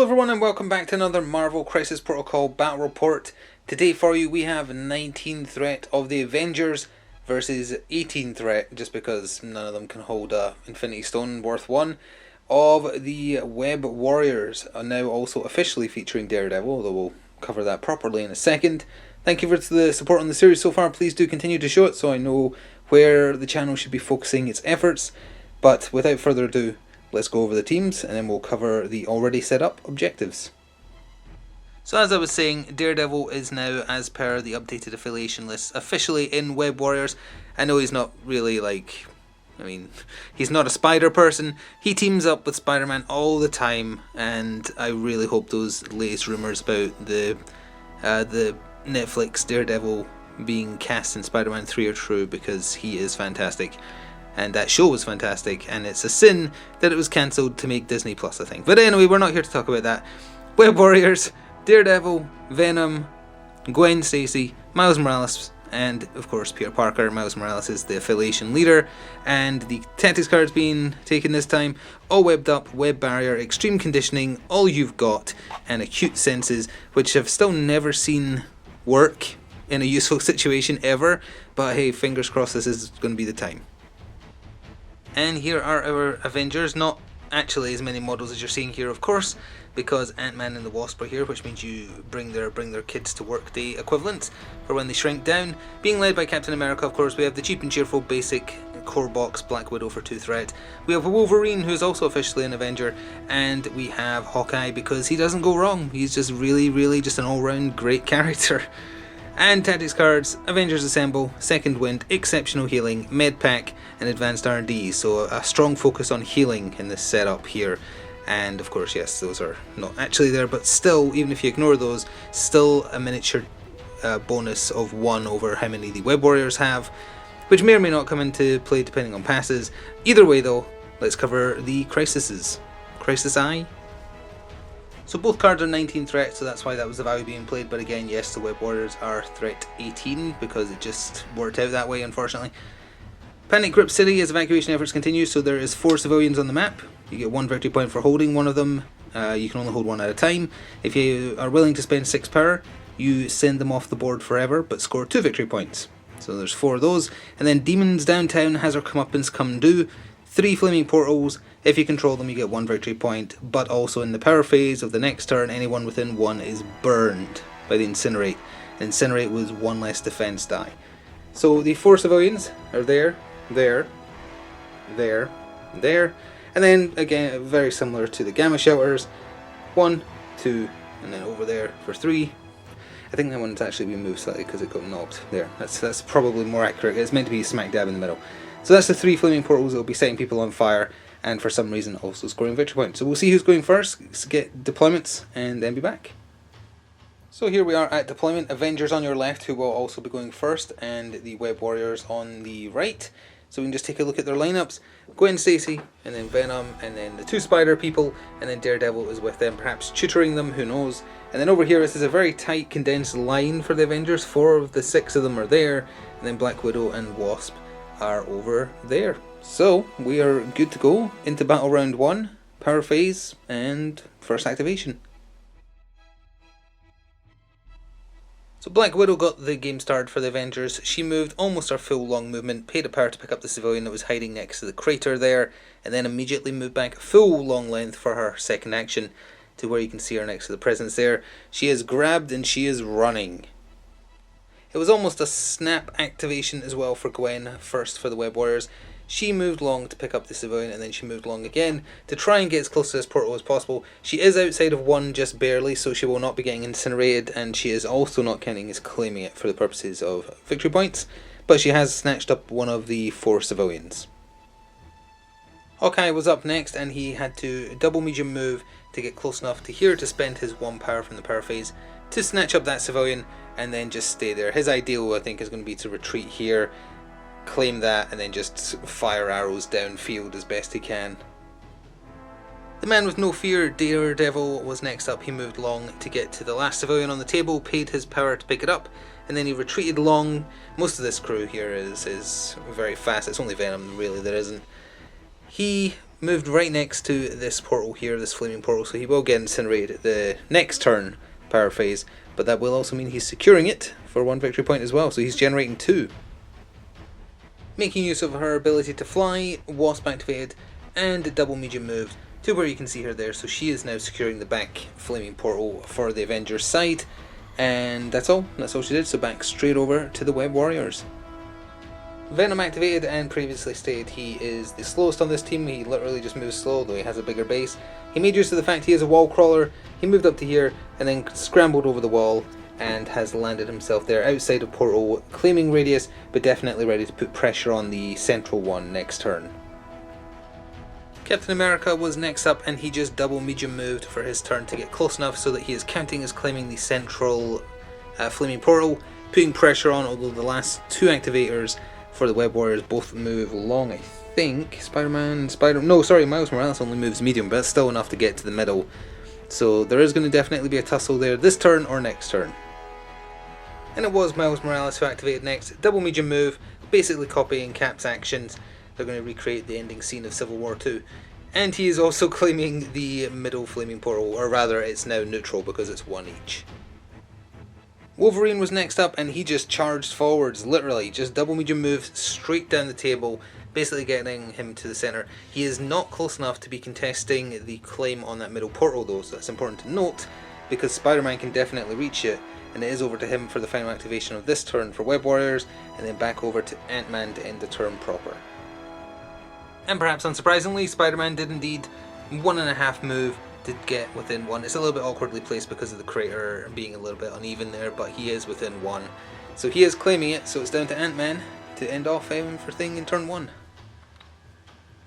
everyone and welcome back to another Marvel Crisis Protocol Battle Report. Today for you we have 19 Threat of the Avengers versus 18 Threat, just because none of them can hold a Infinity Stone worth one, of the Web Warriors, are now also officially featuring Daredevil, although we'll cover that properly in a second. Thank you for the support on the series so far. Please do continue to show it so I know where the channel should be focusing its efforts. But without further ado, let's go over the teams and then we'll cover the already set up objectives. So as I was saying, Daredevil is now, as per the updated affiliation list, officially in Web Warriors. I know he's not really he's not a spider person. He teams up with Spider-Man all the time, and I really hope those latest rumours about the Netflix Daredevil being cast in Spider-Man 3 are true, because he is fantastic. And that show was fantastic, and it's a sin that it was cancelled to make Disney Plus, I think. But anyway, we're not here to talk about that. Web Warriors, Daredevil, Venom, Gwen Stacy, Miles Morales, and of course Peter Parker. Miles Morales is the affiliation leader, and the tactics cards being taken this time, all webbed up, web barrier, extreme conditioning, all you've got, and acute senses, which have still never seen work in a useful situation ever. But hey, fingers crossed this is going to be the time. And here are our Avengers, not actually as many models as you're seeing here, of course, because Ant-Man and the Wasp are here, which means you bring their kids to work day equivalent for when they shrink down. Being led by Captain America, of course, we have the cheap and cheerful basic core box Black Widow for 2 Threat. We have Wolverine, who's also officially an Avenger, and we have Hawkeye, because he doesn't go wrong. He's just really just an all-round great character. And tactics cards, Avengers Assemble, Second Wind, Exceptional Healing, Med Pack, and Advanced R&D. So a strong focus on healing in this setup here. And of course, yes, those are not actually there, but still, even if you ignore those, still a miniature bonus of 1 over how many the Web Warriors have, which may or may not come into play depending on passes. Either way though, let's cover the Crises. Crisis Eye? So both cards are 19 Threat, so that's why that was the value being played. But again, yes, the Web Warriors are Threat 18, because it just worked out that way, unfortunately. Panic Grip City as evacuation efforts continue, so there is 4 civilians on the map. You get 1 victory point for holding one of them. You can only hold 1 at a time. If you are willing to spend 6 power, you send them off the board forever, but score 2 victory points. So there's 4 of those. And then Demons Downtown has her comeuppance come due. 3 flaming portals. If you control them, you get 1 victory point, but also in the power phase of the next turn, anyone within 1 is burned by the Incinerate. Incinerate was 1 less defense die. So the 4 civilians are there, there, and then again, very similar to the Gamma Shelters, 1, 2, and then over there for 3. I think that one's actually been moved slightly because it got knocked there. That's probably more accurate. It's meant to be smack dab in the middle. So that's the 3 flaming portals that will be setting people on fire, and for some reason also scoring victory points. So we'll see who's going first, get deployments, and then be back. So here we are at deployment. Avengers on your left, who will also be going first, and the Web Warriors on the right. So we can just take a look at their lineups. Gwen Stacy, and then Venom, and then the 2 Spider people, and then Daredevil is with them, perhaps tutoring them, who knows. And then over here, this is a very tight, condensed line for the Avengers. 4 of the 6 of them are there, and then Black Widow and Wasp are over there. So we are good to go into battle round 1, power phase, and first activation. So Black Widow got the game started for the Avengers. She moved almost her full long movement, paid a power to pick up the civilian that was hiding next to the crater there, and then immediately moved back full long length for her second action to where you can see her next to the presence there. She is grabbed and she is running. It was almost a snap activation as well for Gwen, first for the Web Warriors. She moved long to pick up the civilian, and then she moved long again to try and get as close to this portal as possible. She is outside of 1 just barely, so she will not be getting incinerated, and she is also not counting as claiming it for the purposes of victory points, but she has snatched up 1 of the 4 civilians. Hawkeye was up next, and he had to double medium move to get close enough to here to spend his 1 power from the power phase to snatch up that civilian and then just stay there. His ideal, I think, is going to be to retreat here, claim that, and then just fire arrows downfield as best he can. The man with no fear, Daredevil, was next up. He moved long to get to the last civilian on the table, paid his power to pick it up, and then he retreated long. Most of this crew here is very fast. It's only Venom really that isn't. He moved right next to this portal here, this flaming portal, so he will get incinerated the next turn, power phase, but that will also mean he's securing it for 1 victory point as well, so he's generating 2. Making use of her ability to fly, Wasp activated, and double medium moved to where you can see her there, so she is now securing the back flaming portal for the Avengers side, and that's all she did, so back straight over to the Web Warriors. Venom activated, and previously stated he is the slowest on this team. He literally just moves slow, though he has a bigger base. He made use of the fact he is a wall crawler. He moved up to here and then scrambled over the wall and has landed himself there outside of portal, claiming radius, but definitely ready to put pressure on the central one next turn. Captain America was next up, and he just double medium moved for his turn to get close enough so that he is counting as claiming the central flaming portal, putting pressure on, although the last 2 activators for the Web Warriors both move long, I think. Miles Morales only moves medium, but that's still enough to get to the middle. So there is going to definitely be a tussle there this turn or next turn. And it was Miles Morales who activated next. Double medium move, basically copying Cap's actions. They're going to recreate the ending scene of Civil War 2. And he is also claiming the middle flaming portal, or rather it's now neutral because it's 1 each. Wolverine was next up, and he just charged forwards, literally, just double medium moved straight down the table, basically getting him to the centre. He is not close enough to be contesting the claim on that middle portal though, so that's important to note, because Spider-Man can definitely reach it, and it is over to him for the final activation of this turn for Web Warriors, and then back over to Ant-Man to end the turn proper. And perhaps unsurprisingly, Spider-Man did indeed 1.5 move to get within 1. It's a little bit awkwardly placed because of the crater being a little bit uneven there, but he is within 1. So he is claiming it, so it's down to Ant-Man to end off for thing in turn 1.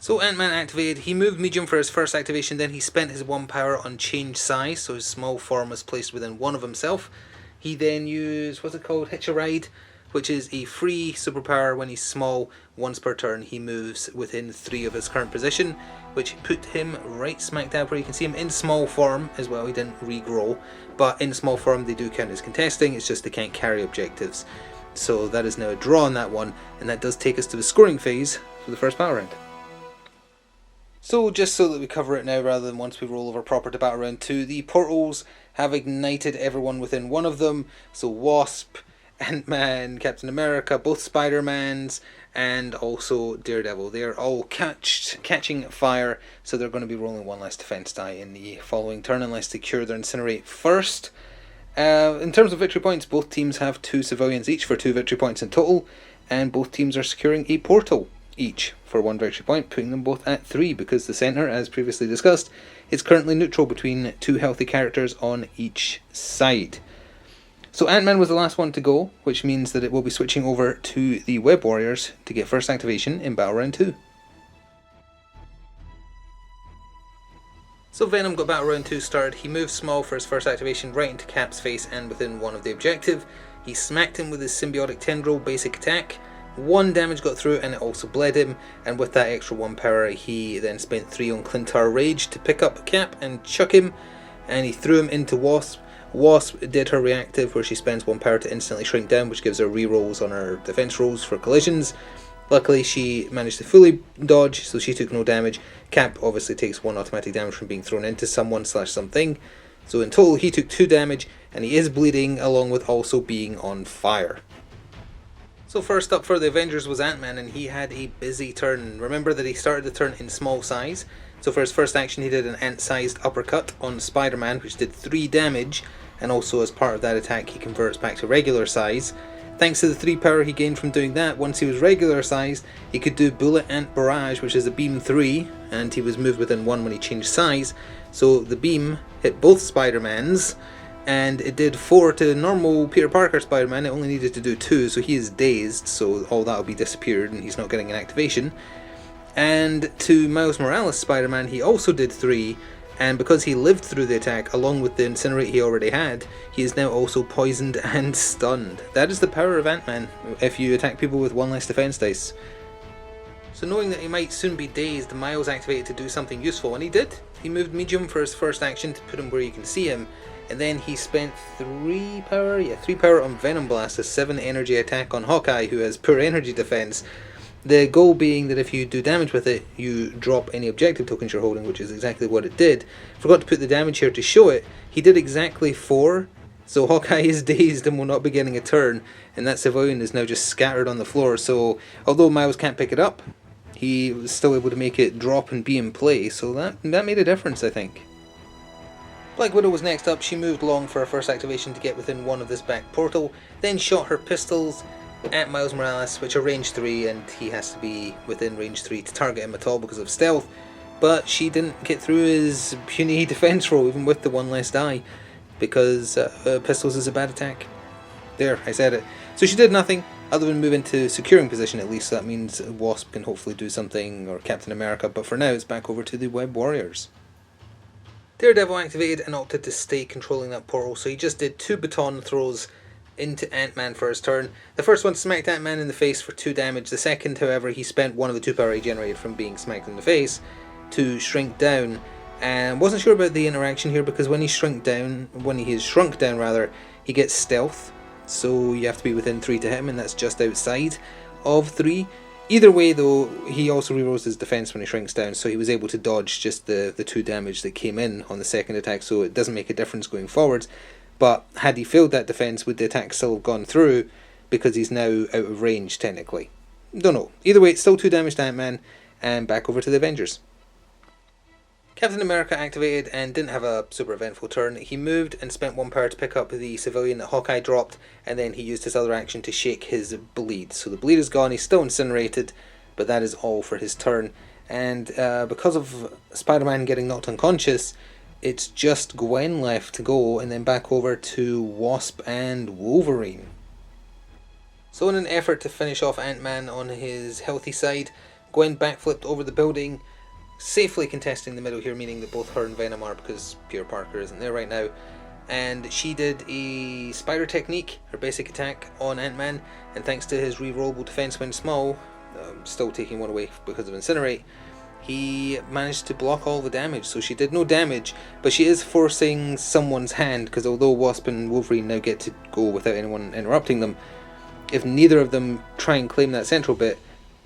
So Ant-Man activated, he moved medium for his first activation, then he spent his 1 power on change size, so his small form was placed within 1 of himself. He then used, Hitch a Ride, which is a free superpower when he's small. Once per turn he moves within 3 of his current position, which put him right smack dab where you can see him in small form as well. He didn't regrow, but in small form they do count as contesting, it's just they can't carry objectives. So that is now a draw on that one, and that does take us to the scoring phase for the first battle round. So just so that we cover it now rather than once we roll over proper to battle round 2, the portals have ignited everyone within 1 of them, so Wasp, Ant-Man, Captain America, both Spider-Mans, and also Daredevil. They are all catching fire, so they're going to be rolling 1 less defense die in the following turn unless they cure their incinerate first. In terms of victory points, both teams have 2 civilians each for 2 victory points in total, and both teams are securing a portal each for 1 victory point, putting them both at 3 because the centre, as previously discussed, is currently neutral between 2 healthy characters on each side. So Ant-Man was the last one to go, which means that it will be switching over to the Web Warriors to get first activation in Battle Round 2. So Venom got Battle Round 2 started. He moved small for his first activation right into Cap's face and within 1 of the objective. He smacked him with his symbiotic tendril basic attack. 1 damage got through and it also bled him, and with that extra 1 power he then spent 3 on Clintar Rage to pick up Cap and chuck him, and he threw him into Wasp. Wasp did her reactive where she spends 1 power to instantly shrink down, which gives her rerolls on her defense rolls for collisions. Luckily she managed to fully dodge, so she took no damage. Cap obviously takes 1 automatic damage from being thrown into someone/something. So in total he took 2 damage, and he is bleeding along with also being on fire. So first up for the Avengers was Ant-Man, and he had a busy turn. Remember that he started the turn in small size. So for his first action he did an ant-sized uppercut on Spider-Man, which did 3 damage, and also as part of that attack he converts back to regular size. Thanks to the 3 power he gained from doing that, once he was regular sized, he could do Bullet Ant Barrage, which is a beam 3, and he was moved within 1 when he changed size. So the beam hit both Spider-Mans, and it did 4 to normal Peter Parker Spider-Man. It only needed to do 2, so he is dazed, so all that will be disappeared and he's not getting an activation. And to Miles Morales Spider-Man he also did 3, and because he lived through the attack along with the incinerate he already had, he is now also poisoned and stunned. That is the power of Ant-Man if you attack people with 1 less defense dice. So knowing that he might soon be dazed, Miles activated to do something useful, and he did. He moved medium for his first action to put him where you can see him, and then he spent 3 power on Venom Blast, a 7 energy attack on Hawkeye, who has poor energy defense. The goal being that if you do damage with it, you drop any objective tokens you're holding, which is exactly what it did. Forgot to put the damage here to show it. He did exactly 4, so Hawkeye is dazed and will not be getting a turn, and that civilian is now just scattered on the floor. So although Miles can't pick it up, he was still able to make it drop and be in play, so that made a difference, I think. Black Widow was next up. She moved long for her first activation to get within one of this back portal, then shot her pistols at Miles Morales, which are range 3, and he has to be within range 3 to target him at all because of stealth, but she didn't get through his puny defense roll even with the one less die, because pistols is a bad attack. There, I said it. So she did nothing other than move into securing position at least, so that means Wasp can hopefully do something, or Captain America, but for now it's back over to the Web Warriors. Daredevil activated and opted to stay controlling that portal, so he just did 2 baton throws into Ant-Man for his turn. The first one smacked Ant-Man in the face for 2 damage. The second, however, he spent one of the 2 power he generated from being smacked in the face to shrink down. And wasn't sure about the interaction here, because when he is shrunk down, he gets stealth. So you have to be within 3 to hit him, and that's just outside of 3. Either way though, he also rerolls his defense when he shrinks down, so he was able to dodge just the 2 damage that came in on the second attack, so it doesn't make a difference going forwards. But had he failed that defense, would the attack still have gone through, because he's now out of range technically? Don't know. Either way, it's still 2 damage to Ant-Man, and back over to the Avengers. Captain America activated and didn't have a super eventful turn. He moved and spent 1 power to pick up the civilian that Hawkeye dropped, and then he used his other action to shake his bleed. So the bleed is gone, he's still incinerated, but that is all for his turn. And because of Spider-Man getting knocked unconscious, it's just Gwen left to go, and then back over to Wasp and Wolverine. So in an effort to finish off Ant-Man on his healthy side, Gwen backflipped over the building, safely contesting the middle here, meaning that both her and Venom are, because Peter Parker isn't there right now. And she did a spider technique, her basic attack, on Ant-Man, and thanks to his rerollable defense when small, still taking 1 away because of Incinerate, he managed to block all the damage. So she did no damage, but she is forcing someone's hand, because although Wasp and Wolverine now get to go without anyone interrupting them, if neither of them try and claim that central bit,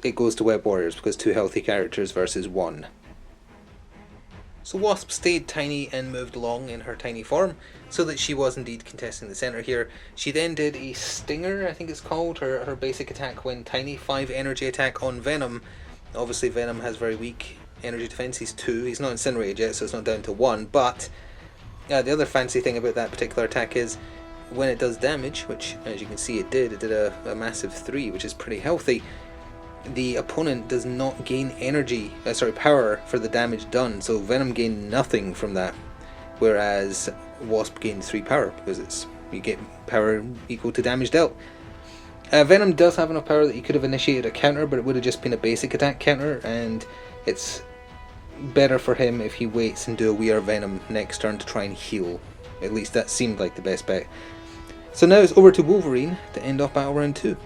it goes to Web Warriors, because 2 healthy characters versus 1. So Wasp stayed tiny and moved along in her tiny form, so that she was indeed contesting the centre here. She then did a Stinger, I think it's called, her basic attack when tiny, 5 energy attack on Venom. Obviously Venom has very weak energy defense, he's 2, he's not incinerated yet, so it's not down to 1, but the other fancy thing about that particular attack is when it does damage, which as you can see it did a massive 3, which is pretty healthy. The opponent does not gain power for the damage done, so Venom gained nothing from that, whereas Wasp gained 3 power, because you get power equal to damage dealt. Venom does have enough power that he could have initiated a counter, but it would have just been a basic attack counter, and it's better for him if he waits and do a We Are Venom next turn to try and heal. At least that seemed like the best bet. So now it's over to Wolverine to end off Battle Round 2.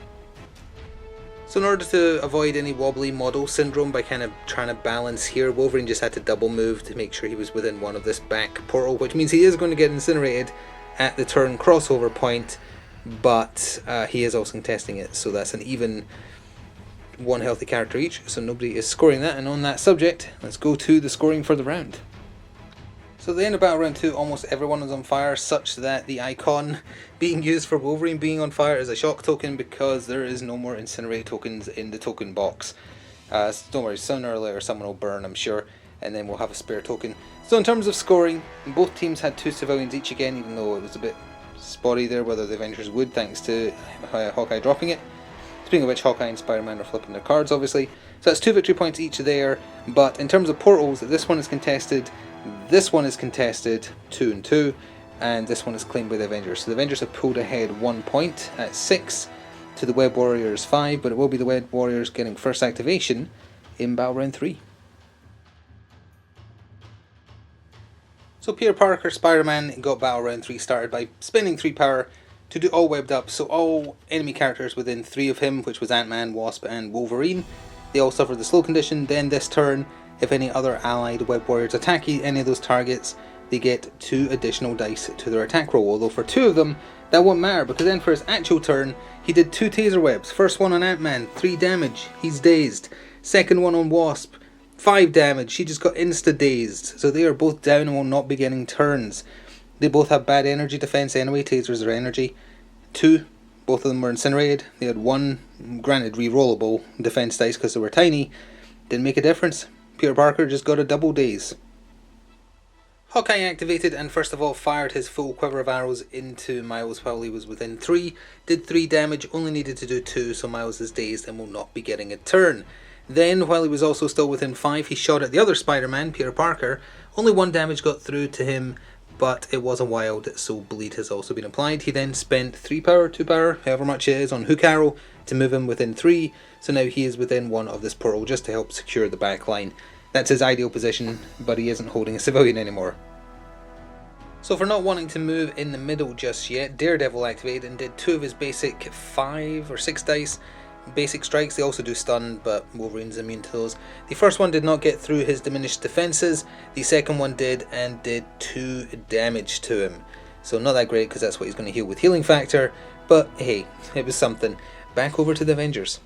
So in order to avoid any wobbly model syndrome by kind of trying to balance here, Wolverine just had to double move to make sure he was within one of this back portal, which means he is going to get incinerated at the turn crossover point, but he is also contesting it, so that's an even 1 healthy character each, so nobody is scoring that. And on that subject, let's go to the scoring for the round. So at the end of Battle Round 2, almost everyone was on fire, such that the icon being used for Wolverine being on fire is a shock token, because there is no more Incinerate tokens in the token box. So don't worry, sooner or later someone will burn, I'm sure, and then we'll have a spare token. So in terms of scoring, both teams had 2 civilians each again, even though it was a bit spotty there whether the Avengers would, thanks to Hawkeye dropping it. Speaking of which, Hawkeye and Spider-Man are flipping their cards, obviously. So that's 2 victory points each there, but in terms of portals, this one is contested, 2 and 2, and this one is claimed by the Avengers. So the Avengers have pulled ahead 1 point at 6 to the Web Warriors 5, but it will be the Web Warriors getting first activation in Battle Round 3. So Peter Parker, Spider-Man, got Battle Round 3 started by spending 3 power to do all webbed up, so all enemy characters within 3 of him, which was Ant-Man, Wasp and Wolverine, they all suffered the slow condition. Then this turn, if any other allied Web Warriors attack any of those targets, they get 2 additional dice to their attack roll, although for 2 of them, That won't matter, because then for his actual turn, he did 2 taser webs. First one on Ant-Man, 3 damage, he's dazed. Second one on Wasp, 5 damage, she just got insta-dazed. So they are both down and will not be getting turns. They both have bad energy defense anyway, tasers are energy. 2, both of them were incinerated. They had 1, granted re-rollable, defense dice because they were tiny. Didn't make a difference. Peter Parker just got a double daze. Hawkeye activated and first of all fired his full quiver of arrows into Miles while he was within 3. Did 3 damage, only needed to do 2, so Miles is dazed and will not be getting a turn. Then, while he was also still within 5, he shot at the other Spider-Man, Peter Parker. Only 1 damage got through to him, but it was a wild, so bleed has also been applied. He then spent 3 power, 2 power, however much it is, on Hook Arrow to move him within 3, so now he is within 1 of this portal just to help secure the back line. That's his ideal position, but he isn't holding a civilian anymore. So for not wanting to move in the middle just yet, Daredevil activated and did 2 of his basic 5 or 6 dice basic strikes. They also do stun, but Wolverine's immune to those. The first one did not get through his diminished defenses. The second one did, and did 2 damage to him. So not that great, because that's what he's going to heal with healing factor, but hey, it was something. Back over to the Avengers.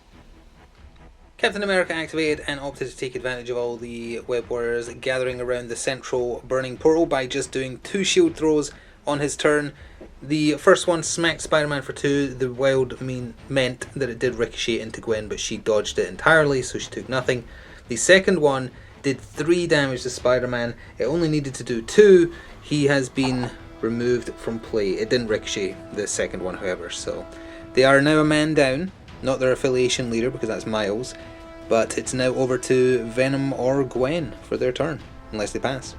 Captain America activated and opted to take advantage of all the Web Warriors gathering around the central burning portal by just doing 2 shield throws on his turn. The first one smacked Spider-Man for 2. The wild meant that it did ricochet into Gwen, but she dodged it entirely, so she took nothing. The second one did 3 damage to Spider-Man. It only needed to do 2. He has been removed from play. It didn't ricochet, the second one, however, so they are now a man down. Not their affiliation leader, because that's Miles, but it's now over to Venom or Gwen for their turn, unless they pass.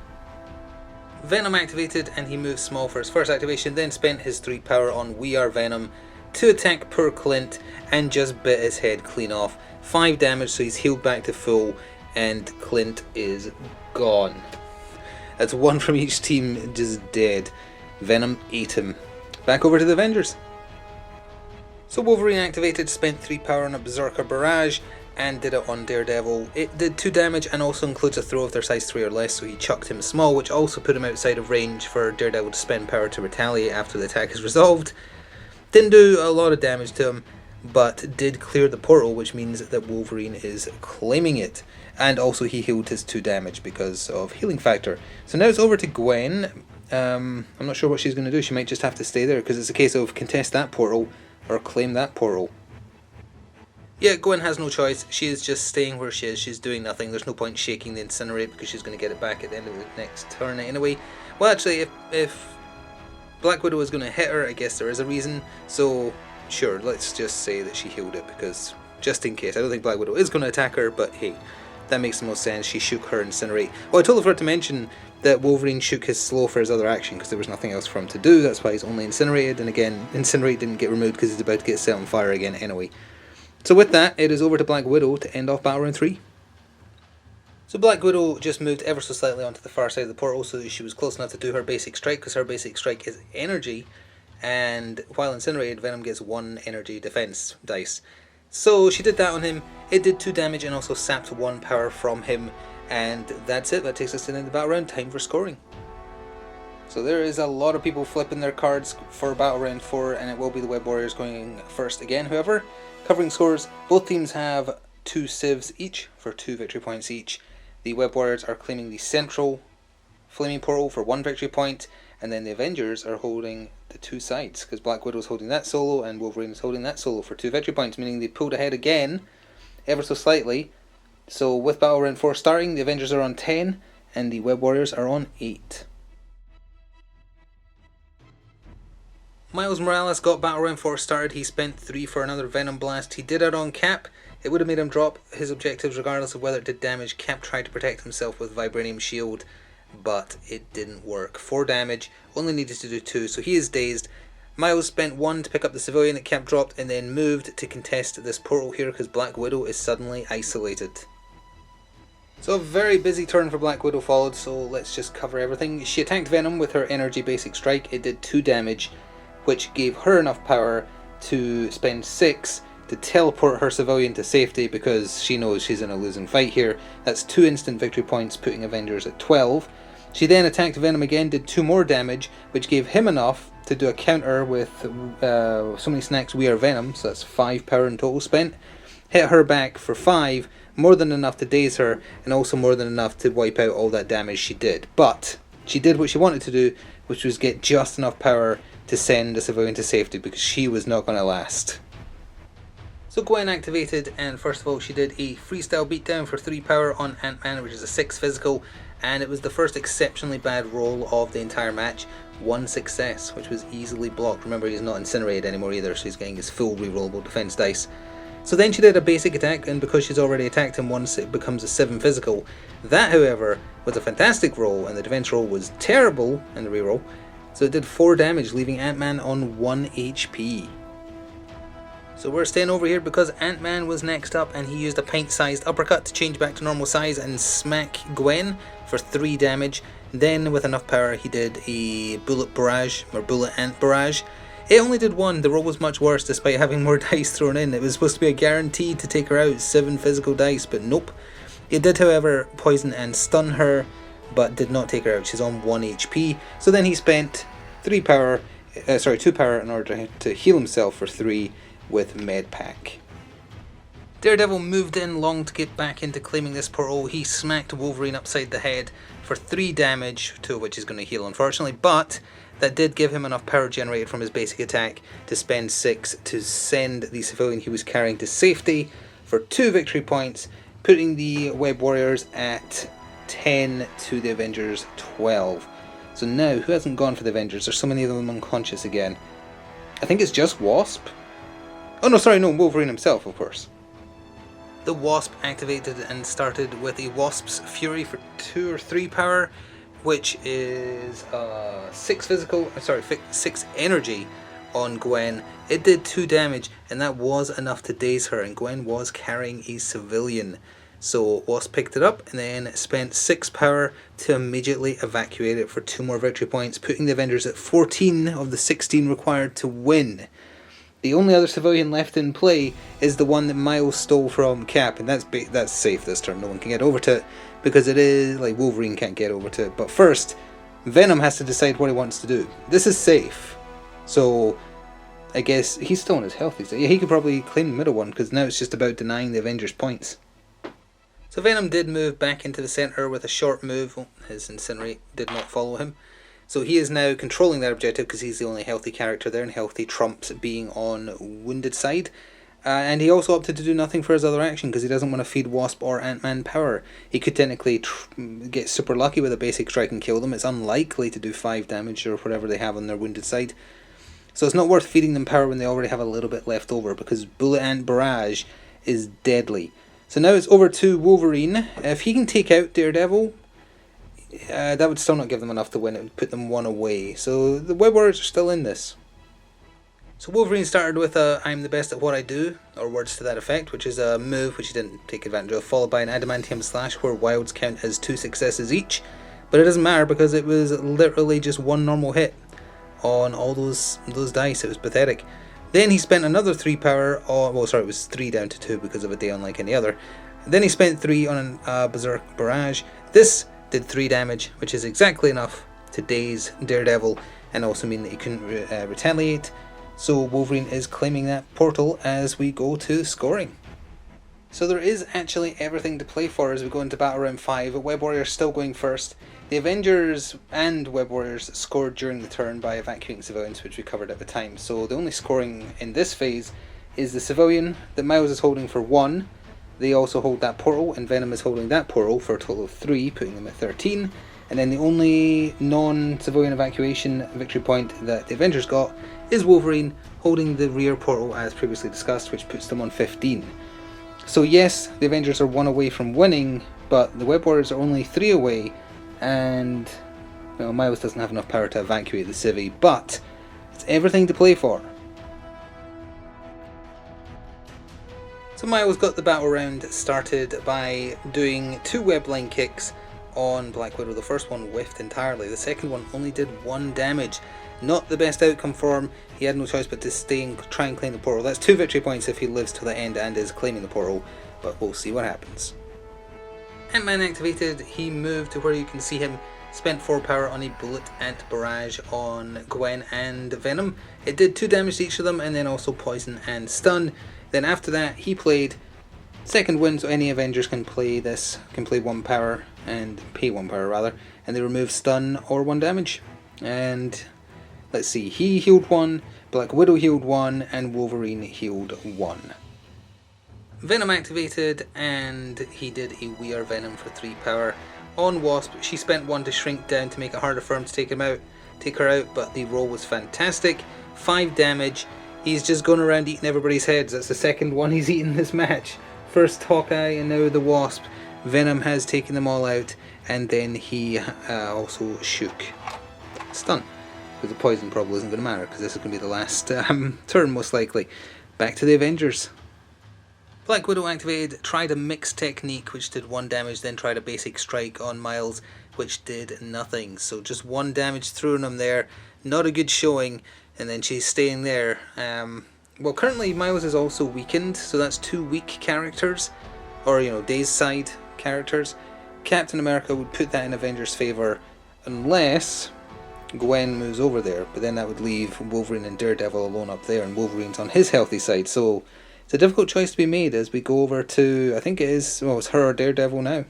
Venom activated and he moved small for his first activation, then spent his 3 power on We Are Venom to attack poor Clint and just bit his head clean off. 5 damage, so he's healed back to full, and Clint is gone. That's 1 from each team just dead. Venom ate him. Back over to the Avengers. So Wolverine activated, spent 3 power on a Berserker Barrage, and did it on Daredevil. It did 2 damage and also includes a throw if they're size 3 or less, so he chucked him small, which also put him outside of range for Daredevil to spend power to retaliate after the attack is resolved. Didn't do a lot of damage to him, but did clear the portal, which means that Wolverine is claiming it. And also he healed his 2 damage because of healing factor. So now it's over to Gwen. I'm not sure what she's going to do. She might just have to stay there, because it's a case of contest that portal or claim that portal. Yeah, Gwen has no choice. She is just staying where she is. She's doing nothing. There's no point shaking the Incinerate, because she's going to get it back at the end of the next turn anyway. Well, actually, if Black Widow is going to hit her, I guess there is a reason. So, sure, let's just say that she healed it, because just in case. I don't think Black Widow is going to attack her, but hey, that makes the most sense. She shook her Incinerate. Well, I totally forgot to mention that Wolverine shook his slow for his other action, because there was nothing else for him to do. That's why he's only incinerated, and again, Incinerate didn't get removed because he's about to get set on fire again anyway. So with that, it is over to Black Widow to end off Battle Round 3. So Black Widow just moved ever so slightly onto the far side of the portal, so that she was close enough to do her basic strike, because her basic strike is energy, and while incinerated, Venom gets 1 energy defense dice. So she did that on him. It did 2 damage and also sapped 1 power from him, and that's it. That takes us to the end of the battle round. Time for scoring. So there is a lot of people flipping their cards for Battle Round 4, and it will be the Web Warriors going first again. However, covering scores, both teams have 2 civs each for 2 victory points each. The Web Warriors are claiming the central flaming portal for 1 victory point, and then the Avengers are holding the 2 sides, because Black Widow is holding that solo and Wolverine is holding that solo for 2 victory points, meaning they pulled ahead again ever so slightly. So with Battle Round 4 starting, the Avengers are on 10 and the Web Warriors are on 8. Miles Morales got Battle Round 4 started. He spent 3 for another Venom Blast. He did it on Cap. It would have made him drop his objectives regardless of whether it did damage. Cap tried to protect himself with Vibranium Shield, but it didn't work. 4 damage, only needed to do 2, so he is dazed. Miles spent 1 to pick up the civilian that Cap dropped, and then moved to contest this portal here because Black Widow is suddenly isolated. So a very busy turn for Black Widow followed, so let's just cover everything. She attacked Venom with her energy basic strike. It did 2 damage, which gave her enough power to spend 6 to teleport her civilian to safety, because she knows she's in a losing fight here. That's 2 instant victory points, putting Avengers at 12. She then attacked Venom again, did 2 more damage, which gave him enough to do a counter with so many snacks we are Venom, so that's 5 power in total spent. Hit her back for 5, more than enough to daze her, and also more than enough to wipe out all that damage she did. But she did what she wanted to do, which was get just enough power to send the civilian to safety, because she was not going to last. So Gwen activated, and first of all she did a freestyle beatdown for 3 power on Ant-Man, which is a 6 physical, and it was the first exceptionally bad roll of the entire match. 1 success, which was easily blocked. Remember, he's not incinerated anymore either, so he's getting his full rerollable defense dice. So then she did a basic attack, and because she's already attacked him once, it becomes a 7 physical. That, however, was a fantastic roll, and the defense roll was terrible in the reroll, so it did 4 damage, leaving Ant-Man on 1 HP. So we're staying over here because Ant-Man was next up, and he used a pint-sized uppercut to change back to normal size and smack Gwen for 3 damage. Then, with enough power, he did a bullet barrage, or bullet ant barrage. It only did 1, the roll was much worse despite having more dice thrown in. It was supposed to be a guarantee to take her out, 7 physical dice, but nope. It did, however, poison and stun her, but did not take her out. She's on 1 HP. So then he spent 2 power in order to heal himself for 3 with med pack. Daredevil moved in long to get back into claiming this portal. He smacked Wolverine upside the head for 3 damage, 2 of which is going to heal unfortunately, but that did give him enough power generated from his basic attack to spend 6 to send the civilian he was carrying to safety for 2 victory points, putting the Web Warriors at 10 to the Avengers 12. So now, who hasn't gone for the Avengers? There's so many of them unconscious again. I think it's just Wasp. Oh no, sorry, no, Wolverine himself, of course. The Wasp activated and started with a Wasp's Fury for 2 or 3 power, which is 6 energy on Gwen. It did 2 damage, and that was enough to daze her, and Gwen was carrying a civilian. So Wasp picked it up and then spent 6 power to immediately evacuate it for 2 more victory points, putting the Avengers at 14 of the 16 required to win. The only other civilian left in play is the one that Miles stole from Cap, and that's safe this turn. No one can get over to it, because it is, like, Wolverine can't get over to it. But first, Venom has to decide what he wants to do. This is safe, so I guess he's still on his health. Yeah, he could probably claim the middle one, because now it's just about denying the Avengers points. So Venom did move back into the centre with a short move. Oh, his Incinerate did not follow him. So he is now controlling that objective because he's the only healthy character there, and healthy trumps being on wounded side. And he also opted to do nothing for his other action because he doesn't want to feed Wasp or Ant-Man power. He could technically get super lucky with a basic strike and kill them. It's unlikely to do 5 damage or whatever they have on their wounded side. So it's not worth feeding them power when they already have a little bit left over, because Bullet Ant Barrage is deadly. So now it's over to Wolverine. If he can take out Daredevil, that would still not give them enough to win. It would put them 1 away. So the Web Warriors are still in this. So Wolverine started with a I'm the best at what I do, or words to that effect, which is a move which he didn't take advantage of, followed by an Adamantium Slash where wilds count as 2 successes each. But it doesn't matter because it was literally just 1 normal hit on all those dice. It was pathetic. Then he spent another 3 power, it was 3 down to 2 because of a day unlike any other. Then he spent 3 on a Berserk Barrage. This did 3 damage, which is exactly enough to daze Daredevil and also mean that he couldn't retaliate. So Wolverine is claiming that portal as we go to scoring. So there is actually everything to play for as we go into Battle Round 5. Web Warriors still going first. The Avengers and Web Warriors scored during the turn by evacuating civilians, which we covered at the time. So the only scoring in this phase is the civilian that Miles is holding for 1. They also hold that portal, and Venom is holding that portal for a total of 3, putting them at 13. And then the only non-civilian evacuation victory point that the Avengers got is Wolverine holding the rear portal as previously discussed, which puts them on 15. So yes, the Avengers are 1 away from winning, but the Web Warriors are only 3 away, and Miles doesn't have enough power to evacuate the civvy, but it's everything to play for. So Miles got the battle round started by doing 2 web line kicks on Black Widow. The first one whiffed entirely, the second one only did 1 damage. Not the best outcome for him. He had no choice but to stay and try and claim the portal. That's 2 victory points if he lives to the end and is claiming the portal, but we'll see what happens. Ant-Man activated, he moved to where you can see him spent 4 power on a bullet ant barrage on Gwen and Venom. It did 2 damage to each of them, and then also poison and stun. Then after that he played second wind, so any Avengers can play this, can play 1 power and pay 1 power rather, and they remove stun or 1 damage. And let's see, he healed 1, Black Widow healed 1, and Wolverine healed 1. Venom activated, and he did a We Are Venom for 3 power on Wasp. She spent 1 to shrink down to make it harder for him to take her out, but the roll was fantastic. 5 damage. He's just going around eating everybody's heads. That's the second one he's eaten this match. First Hawkeye and now the Wasp. Venom has taken them all out, and then he also shook stun. Because the poison probably isn't going to matter, because this is going to be the last turn most likely. Back to the Avengers. Black Widow activated, tried a mixed technique which did 1 damage, then tried a basic strike on Miles which did nothing. So just 1 damage through him there, not a good showing, and then she's staying there. Well, currently Miles is also weakened, so that's 2 weak characters, or Day's side characters. Captain America would put that in Avengers' favour unless Gwen moves over there, but then that would leave Wolverine and Daredevil alone up there, and Wolverine's on his healthy side, so it's a difficult choice to be made as we go over to, I think it's her or Daredevil now.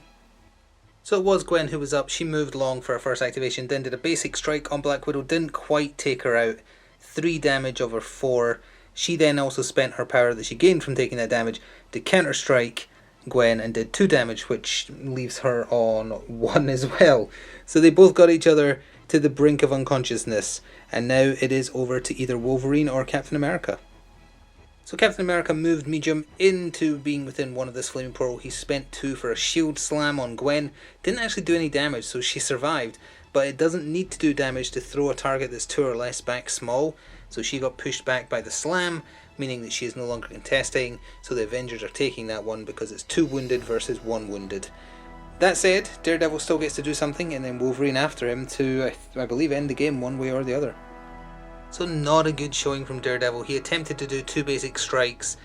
So it was Gwen who was up. She moved along for her first activation, then did a basic strike on Black Widow, didn't quite take her out, 3 damage over 4. She then also spent her power that she gained from taking that damage to counter strike Gwen and did 2 damage, which leaves her on 1 as well. So they both got each other to the brink of unconsciousness, and now it is over to either Wolverine or Captain America. So Captain America moved medium into being within 1 of this flaming portal. He spent 2 for a shield slam on Gwen. Didn't actually do any damage, so she survived, but it doesn't need to do damage to throw a target that's 2 or less back small. So she got pushed back by the slam, meaning that she is no longer contesting, so the Avengers are taking that one because it's 2 wounded versus 1 wounded. That said, Daredevil still gets to do something, and then Wolverine after him to, I believe, end the game one way or the other. So not a good showing from Daredevil. He attempted to do 2 basic strikes.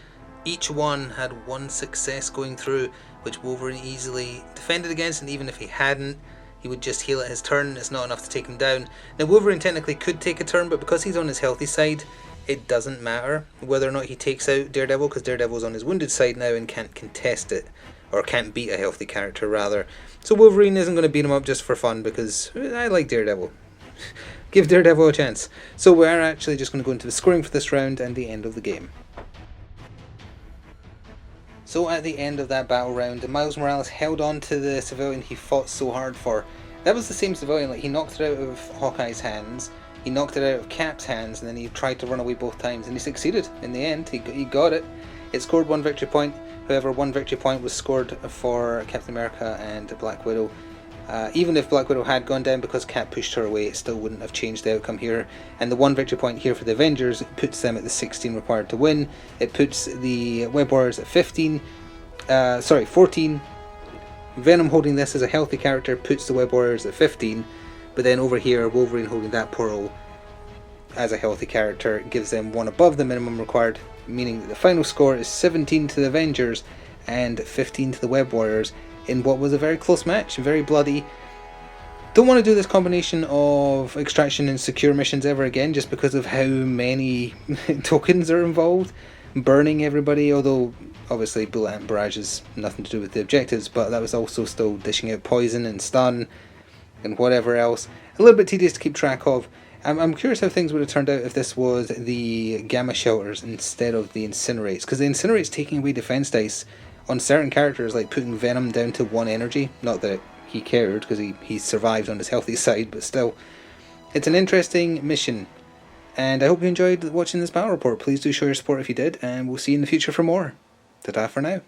Each one had 1 success going through, which Wolverine easily defended against, and even if he hadn't, he would just heal at his turn. It's not enough to take him down. Now Wolverine technically could take a turn, but because he's on his healthy side, it doesn't matter whether or not he takes out Daredevil, because Daredevil's on his wounded side now and can't contest it, or can't beat a healthy character rather. So Wolverine isn't going to beat him up just for fun, because I like Daredevil. Give Daredevil a chance. So we're actually just going to go into the scoring for this round and the end of the game. So at the end of that battle round, Miles Morales held on to the civilian he fought so hard for. That was the same civilian, like he knocked it out of Hawkeye's hands, he knocked it out of Cap's hands, and then he tried to run away both times, and he succeeded. In the end, he got it. It scored 1 victory point. However, 1 victory point was scored for Captain America and Black Widow. Even if Black Widow had gone down because Cap pushed her away, it still wouldn't have changed the outcome here. And the 1 victory point here for the Avengers puts them at the 16 required to win. It puts the Web Warriors at 14. Venom holding this as a healthy character puts the Web Warriors at 15. But then over here, Wolverine holding that portal as a healthy character gives them 1 above the minimum required, meaning that the final score is 17 to the Avengers and 15 to the Web Warriors, in what was a very close match, very bloody. Don't want to do this combination of extraction and secure missions ever again, just because of how many tokens are involved. Burning everybody, although obviously bullet ant barrage has nothing to do with the objectives, but that was also still dishing out poison and stun and whatever else. A little bit tedious to keep track of. I'm curious how things would have turned out if this was the gamma shelters instead of the incinerates, because the incinerates taking away defense dice on certain characters, like putting Venom down to 1 energy. Not that he cared, because he survived on his healthy side, but still. It's an interesting mission, and I hope you enjoyed watching this battle report. Please do show your support if you did, and we'll see you in the future for more. Ta-ta for now.